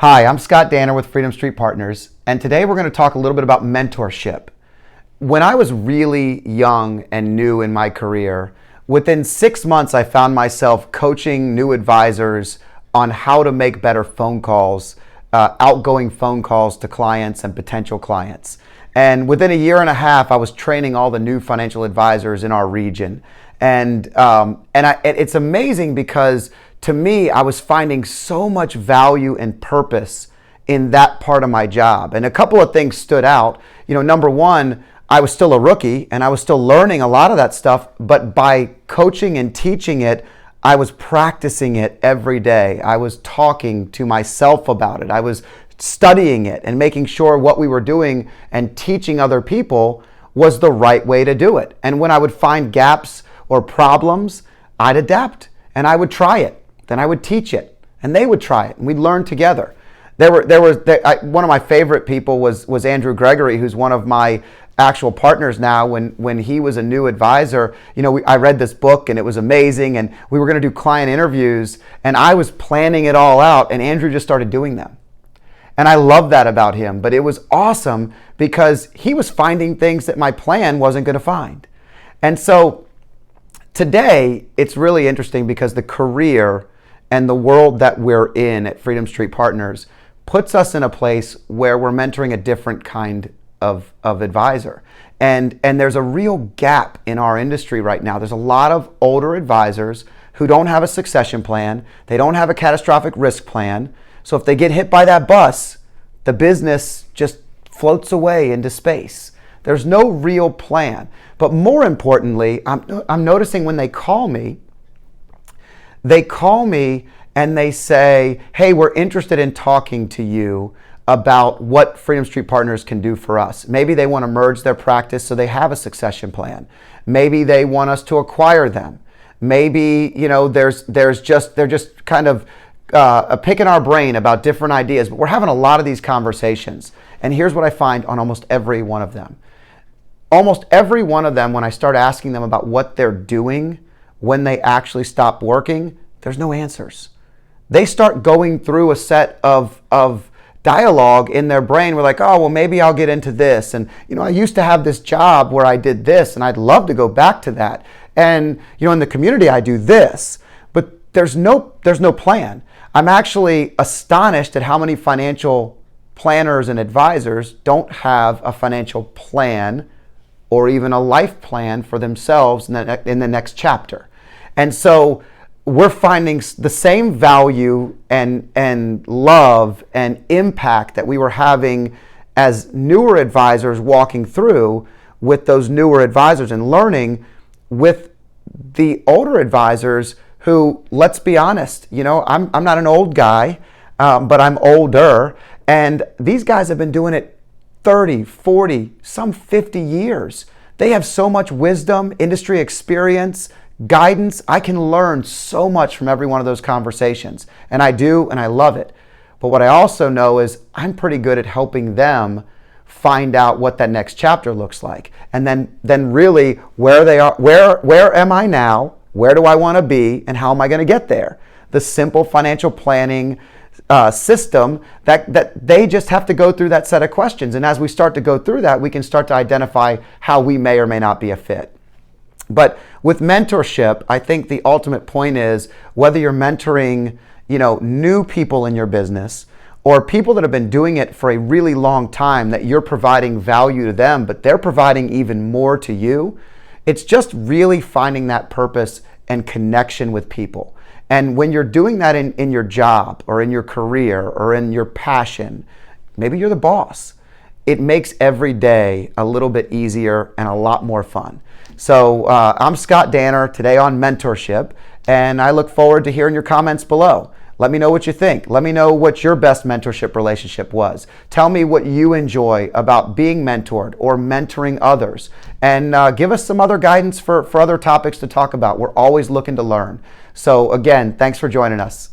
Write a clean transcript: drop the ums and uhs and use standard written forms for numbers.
Hi, I'm Scott Danner with Freedom Street Partners, and today we're going to talk a little bit about mentorship. When I was really young and new in my career, within 6 months I found myself coaching new advisors on how to make better phone calls, outgoing phone calls to clients and potential clients. And within a year and a half, I was training all the new financial advisors in our region. It's amazing because to me, I was finding so much value and purpose in that part of my job. And a couple of things stood out. Number one, I was still a rookie and I was still learning a lot of that stuff, but by coaching and teaching it, I was practicing it every day. I was talking to myself about it. I was studying it and making sure what we were doing and teaching other people was the right way to do it. And when I would find gaps or problems, I'd adapt and I would try it. Then I would teach it and they would try it and we'd learn together. One of my favorite people was Andrew Gregory, who's one of my actual partners now. When he was a new advisor, I read this book and it was amazing, and we were going to do client interviews and I was planning it all out and Andrew just started doing them. And I love that about him, but it was awesome because he was finding things that my plan wasn't going to find. And so today it's really interesting because the career and the world that we're in at Freedom Street Partners puts us in a place where we're mentoring a different kind of advisor. And there's a real gap in our industry right now. There's a lot of older advisors who don't have a succession plan. They don't have a catastrophic risk plan. So if they get hit by that bus, the business just floats away into space. There's no real plan. But more importantly, I'm noticing when they call me and they say, hey, we're interested in talking to you about what Freedom Street Partners can do for us. Maybe they want to merge their practice so they have a succession plan. Maybe they want us to acquire them. Maybe, they're just kind of picking our brain about different ideas. But we're having a lot of these conversations. And here's what I find on almost every one of them. Almost every one of them, when I start asking them about what they're doing when they actually stop working, there's no answers. They start going through a set of dialogue in their brain. We're like, oh, well, maybe I'll get into this. And, I used to have this job where I did this and I'd love to go back to that. And, in the community, I do this, but there's no plan. I'm actually astonished at how many financial planners and advisors don't have a financial plan or even a life plan for themselves in the next chapter. And so we're finding the same value and love and impact that we were having as newer advisors walking through with those newer advisors and learning with the older advisors who, let's be honest, I'm not an old guy, but I'm older. And these guys have been doing it 30, 40, some 50 years. They have so much wisdom, industry experience, guidance. I can learn so much from every one of those conversations. And I do, and I love it. But what I also know is I'm pretty good at helping them find out what that next chapter looks like. And then really where they are, where am I now? Where do I want to be? And how am I going to get there? The simple financial planning system that they just have to go through that set of questions. And as we start to go through that, we can start to identify how we may or may not be a fit. But with mentorship, I think the ultimate point is whether you're mentoring, new people in your business or people that have been doing it for a really long time, that you're providing value to them, but they're providing even more to you. It's just really finding that purpose and connection with people. And when you're doing that in your job or in your career or in your passion, maybe you're the boss, it makes every day a little bit easier and a lot more fun. So I'm Scott Danner, today on mentorship, and I look forward to hearing your comments below. Let me know what you think. Let me know what your best mentorship relationship was. Tell me what you enjoy about being mentored or mentoring others. And give us some other guidance for other topics to talk about. We're always looking to learn. So again, thanks for joining us.